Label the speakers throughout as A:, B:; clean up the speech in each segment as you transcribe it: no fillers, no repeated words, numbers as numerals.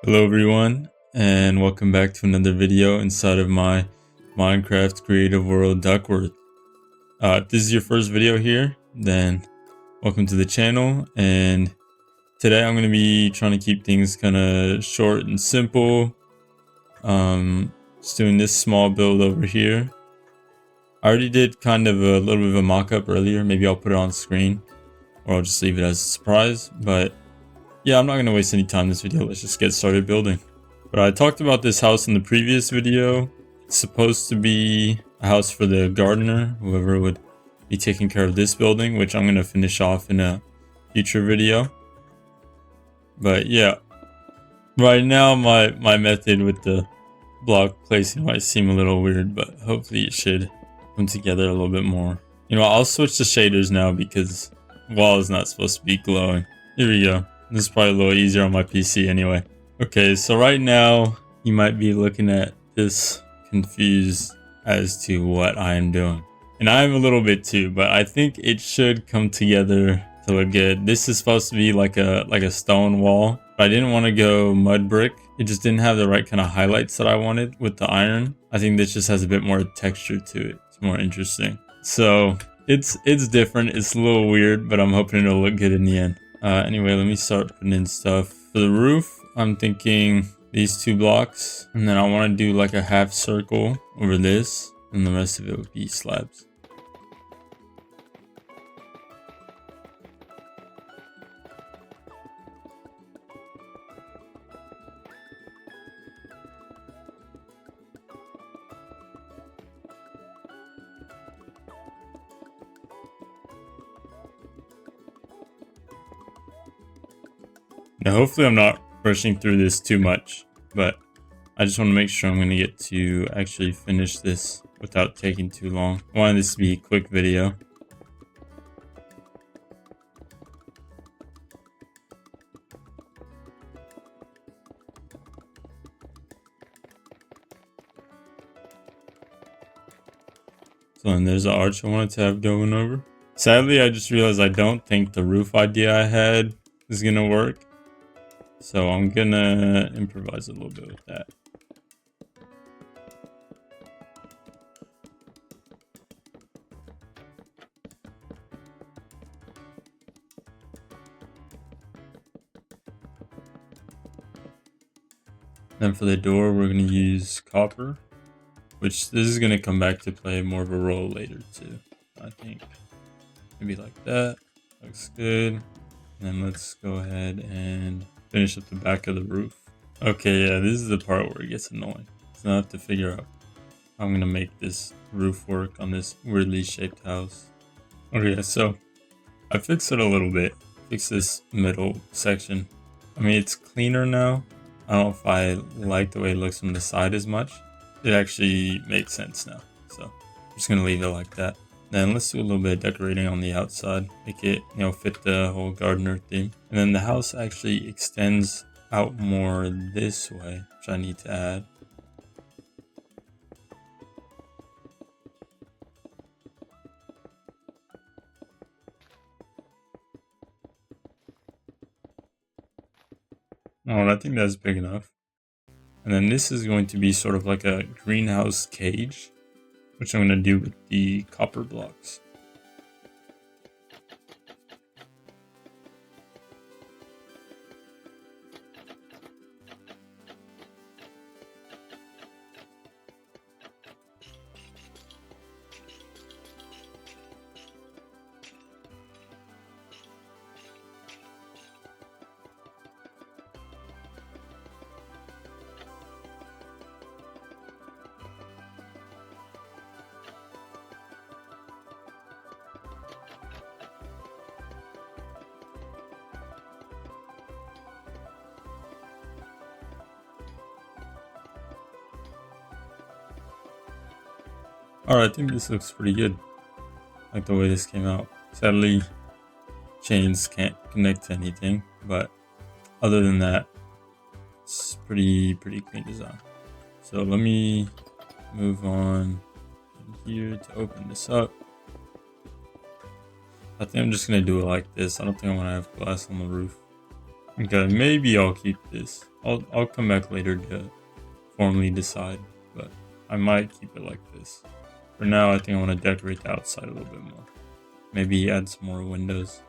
A: Hello everyone, and welcome back to another video inside of my Minecraft creative world Duckworth. If this is your first video here, then welcome to the channel, and today I'm going to be trying to keep things kind of short and simple. Just doing this small build over here. I already did kind of a little bit of a mock-up earlier. Maybe I'll put it on screen, or I'll just leave it as a surprise, but yeah, I'm not going to waste any time in this video. Let's just get started building. But I talked about this house in the previous video. It's supposed to be a house for the gardener, whoever would be taking care of this building, which I'm going to finish off in a future video. But yeah, right now my method with the block placing might seem a little weird, but hopefully it should come together a little bit more. You know, I'll switch to shaders now because the wall is not supposed to be glowing. Here we go. This is probably a little easier on my PC anyway. Okay, so right now you might be looking at this confused as to what I am doing. And I'm a little bit too, but I think it should come together to look good. This is supposed to be like a stone wall, but I didn't want to go mud brick. It just didn't have the right kind of highlights that I wanted with the iron. I think this just has a bit more texture to it. It's more interesting. So it's different. It's a little weird, but I'm hoping it'll look good in the end. Anyway, let me start putting in stuff. For the roof, I'm thinking these 2 blocks, and then I want to do like a half circle over this, and the rest of it would be slabs. Now, hopefully I'm not rushing through this too much, but I just want to make sure I'm going to get to actually finish this without taking too long. I wanted this to be a quick video. So then there's the arch I wanted to have going over. Sadly, I just realized I don't think the roof idea I had is going to work. So I'm gonna improvise a little bit with that. Then for the door, we're gonna use copper, which this is gonna come back to play more of a role later too, I think. Maybe like that, looks good. And then let's go ahead and finish up the back of the roof. Okay, yeah, this is the part where it gets annoying. So I have to figure out how I'm gonna make this roof work on this weirdly shaped house. Okay, so I fixed it a little bit. Fix this middle section. I mean, it's cleaner now. I don't know if I like the way it looks from the side as much. It actually makes sense now. So I'm just gonna leave it like that. Then let's do a little bit of decorating on the outside, make it, fit the whole gardener theme. And then the house actually extends out more this way, which I need to add. Oh, I think that's big enough. And then this is going to be sort of like a greenhouse cage, which I'm going to do with the copper blocks. Alright, I think this looks pretty good. I like the way this came out. Sadly, chains can't connect to anything, but other than that, it's pretty clean design. So let me move on here to open this up. I think I'm just gonna do it like this. I don't think I'm gonna have glass on the roof. Okay, maybe I'll keep this. I'll come back later to formally decide, but I might keep it like this. For now, I think I want to decorate the outside a little bit more. Maybe add some more windows.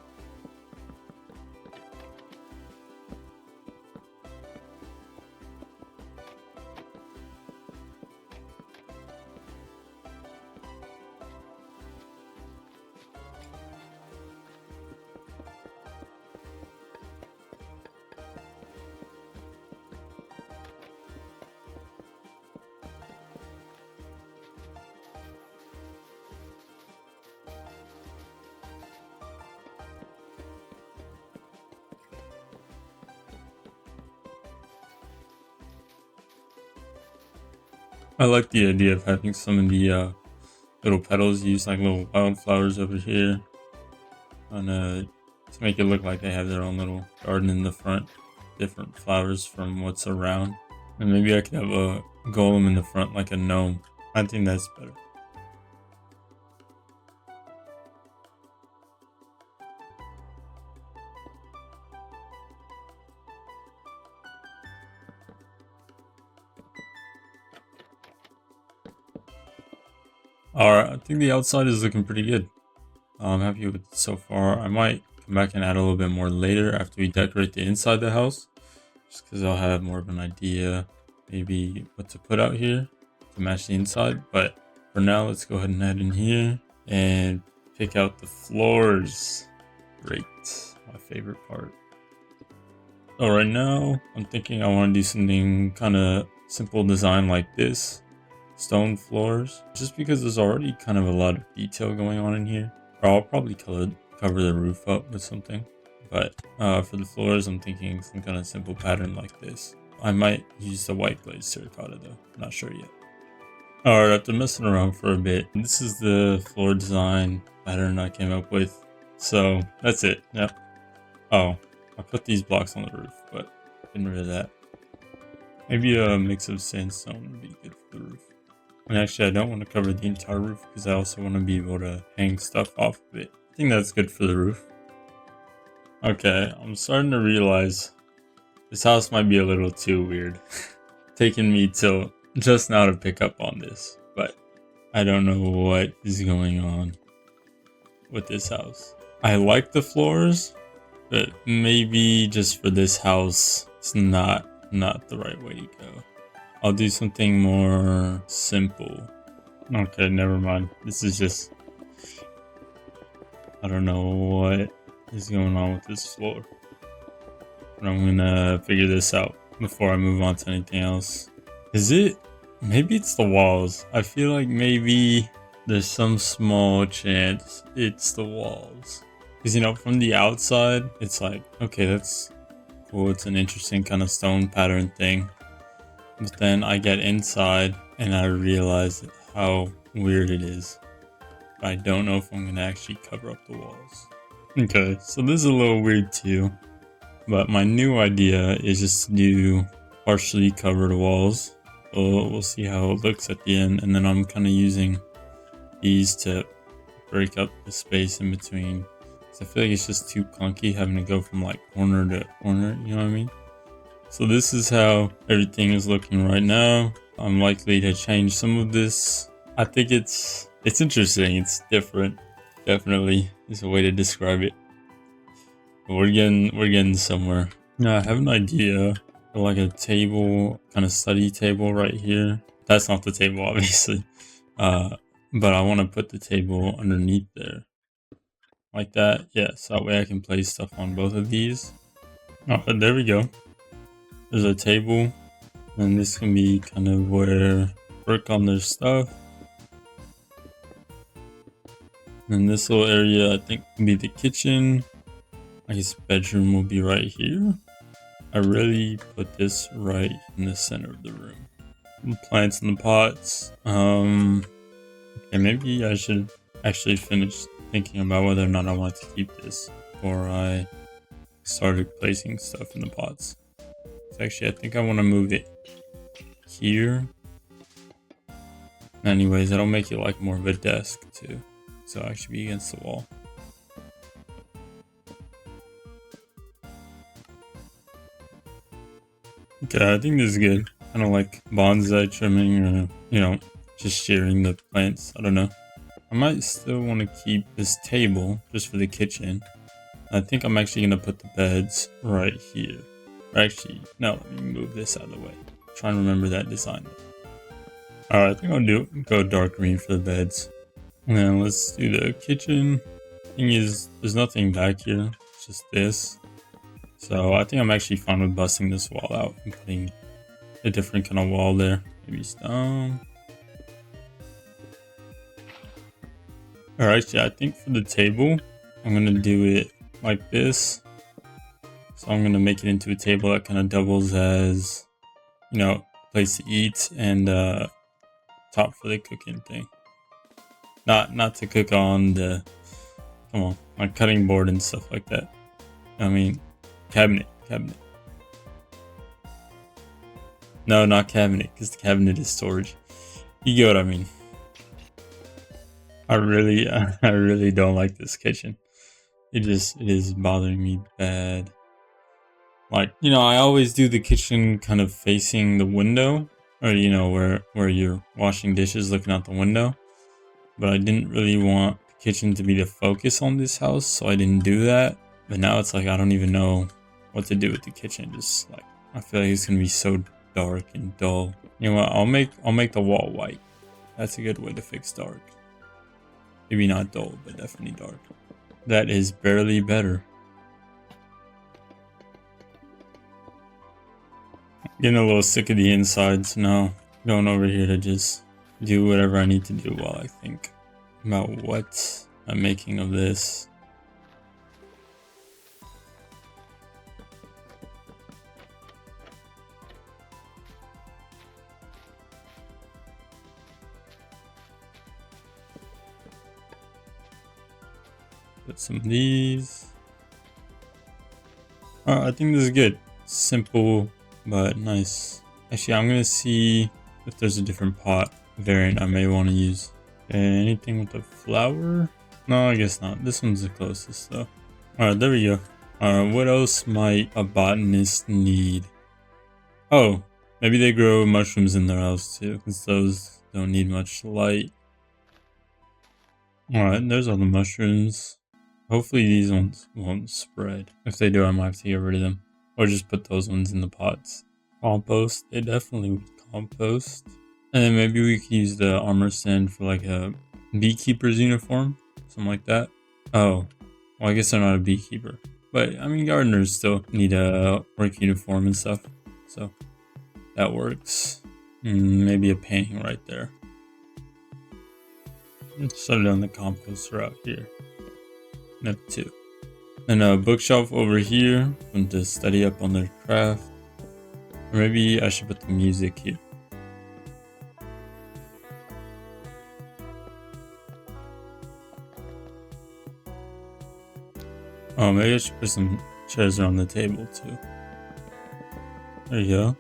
A: I like the idea of having some of the little petals used like little wildflowers over here to make it look like they have their own little garden in the front. Different flowers from what's around. And maybe I could have a golem in the front like a gnome. I think that's better. Alright, I think the outside is looking pretty good. I'm happy with it so far. I might come back and add a little bit more later after we decorate the inside of the house. Just because I'll have more of an idea maybe what to put out here to match the inside. But for now, let's go ahead and head in here and pick out the floors. Great, my favorite part. So right now, I'm thinking I want to do something kind of simple design like this. Stone floors, just because there's already kind of a lot of detail going on in here. Or I'll probably cover the roof up with something. But for the floors, I'm thinking some kind of simple pattern like this. I might use the white glazed terracotta though, not sure yet. Alright, after messing around for a bit, this is the floor design pattern I came up with. So that's it, yep. Oh, I put these blocks on the roof, but getting rid of that. Maybe a mix of sandstone would be good for the roof. And actually, I don't want to cover the entire roof because I also want to be able to hang stuff off of it. I think that's good for the roof. Okay, I'm starting to realize this house might be a little too weird. Taking me till just now to pick up on this, but I don't know what is going on with this house. I like the floors, but maybe just for this house, it's not the right way to go. I'll do something more simple. Okay, never mind. This is just... I don't know what is going on with this floor. But I'm gonna figure this out before I move on to anything else. Is it? Maybe it's the walls. I feel like maybe there's some small chance it's the walls. Because, you know, from the outside, it's like, okay, that's cool. It's an interesting kind of stone pattern thing. But then I get inside and I realize how weird it is. I don't know if I'm going to actually cover up the walls. Okay, so this is a little weird too. But my new idea is just to do partially covered walls. So we'll see how it looks at the end. And then I'm kind of using these to break up the space in between. So I feel like it's just too clunky having to go from like corner to corner, you know what I mean? So this is how everything is looking right now. I'm likely to change some of this. I think it's interesting. It's different. Definitely is a way to describe it. But we're getting somewhere. Now I have an idea for like a table, kind of study table right here. That's not the table, obviously. But I want to put the table underneath there. Like that. Yeah, so that way I can place stuff on both of these. Oh, there we go. There's a table, and this can be kind of where work on their stuff. And this little area I think can be the kitchen. I guess bedroom will be right here. I really put this right in the center of the room. Plants in the pots. Okay, maybe I should actually finish thinking about whether or not I want to keep this before I started placing stuff in the pots. Actually, I think I want to move it here. Anyways, that'll make it like more of a desk too. So it'll actually be against the wall. Okay, I think this is good. Kind of like bonsai trimming or, just shearing the plants. I don't know. I might still want to keep this table just for the kitchen. I think I'm actually going to put the beds right here. Or actually, no, let me move this out of the way. Try and remember that design. Alright, I think I'll go dark green for the beds. And then let's do the kitchen. Thing is, there's nothing back here. It's just this. So I think I'm actually fine with busting this wall out and putting a different kind of wall there. Maybe stone. Alright, yeah, I think for the table, I'm going to do it like this. So I'm going to make it into a table that kind of doubles as, place to eat and top for the cooking thing. Not to cook on the, come on, like cutting board and stuff like that. I mean, cabinet. No, not cabinet, because the cabinet is storage. You get what I mean. I really don't like this kitchen. It is bothering me bad. Like, I always do the kitchen kind of facing the window, or where you're washing dishes looking out the window. But I didn't really want the kitchen to be the focus on this house, so I didn't do that. But now it's like I don't even know what to do with the kitchen. Just like I feel like it's gonna be so dark and dull. You know what? I'll make the wall white. That's a good way to fix dark. Maybe not dull, but definitely dark. That is barely better. Getting a little sick of the inside, so now I'm going over here to just do whatever I need to do while I think about what I'm making of this. Put some of these. I think this is good. Simple, but nice. Actually, I'm gonna see if there's a different pot variant I may want to use. Anything with a flower? No, I guess not. This one's the closest though. Alright, there we go. What else might a botanist need? Oh, maybe they grow mushrooms in their house too, since those don't need much light. Alright, there's all the mushrooms. Hopefully these ones won't spread. If they do, I might have to get rid of them. Or just put those ones in the pots. Compost, they definitely would compost. And then maybe we could use the armor stand for like a beekeeper's uniform. Something like that. Oh, well I guess they're not a beekeeper. But I mean gardeners still need a work uniform and stuff. So that works. Maybe a painting right there. Let's shut down the composter out here. Up 2. And a bookshelf over here for them to study up on their craft. Or maybe I should put the music here. Oh, maybe I should put some chairs around the table too. There you go.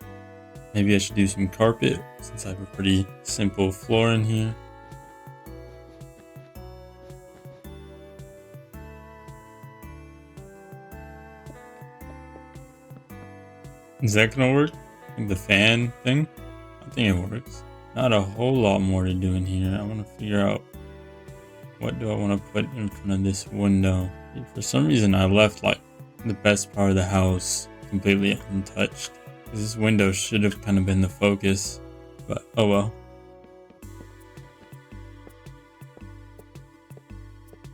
A: Maybe I should do some carpet since I have a pretty simple floor in here. Is that gonna work? Like the fan thing? I think it works. Not a whole lot more to do in here. I want to figure out what do I want to put in front of this window. For some reason I left like the best part of the house completely untouched. This window should have kind of been the focus, but oh well.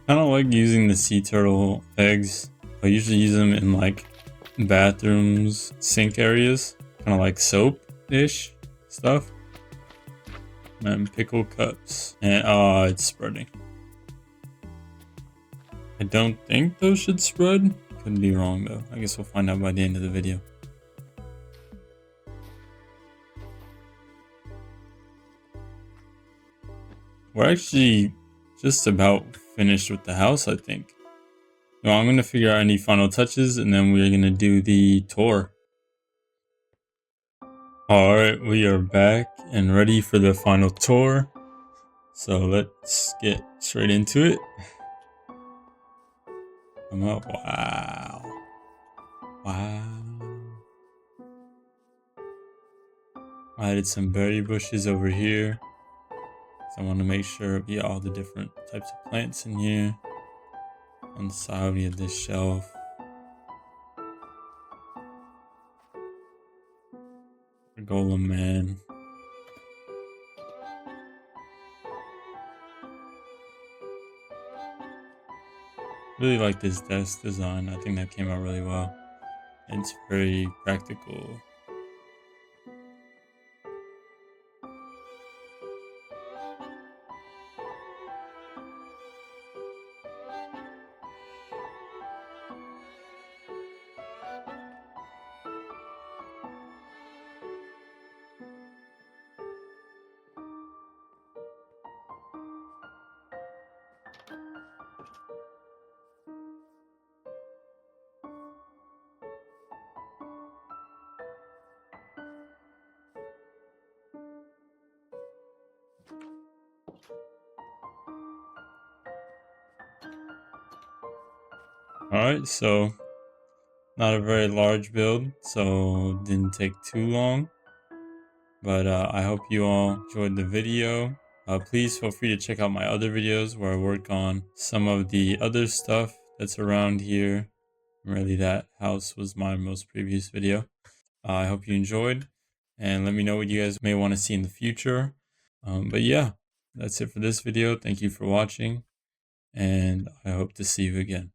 A: Kind of like using the sea turtle eggs. I usually use them in like bathrooms, sink areas, kind of like soap-ish stuff. And pickle cups. And it's spreading. I don't think those should spread. Could be wrong though. I guess we'll find out by the end of the video. We're actually just about finished with the house, I think. Well, I'm going to figure out any final touches and then we're going to do the tour. Alright, we are back and ready for the final tour. So let's get straight into it. Come up. Wow. I added some berry bushes over here. So I want to make sure we get all the different types of plants in here. On the side we have this shelf. The golem man. Really like this desk design. I think that came out really well. It's very practical. Alright, so not a very large build, so didn't take too long. But I hope you all enjoyed the video. Please feel free to check out my other videos where I work on some of the other stuff that's around here. Really, that house was my most previous video. I hope you enjoyed, and let me know what you guys may want to see in the future. But yeah, that's it for this video. Thank you for watching, and I hope to see you again.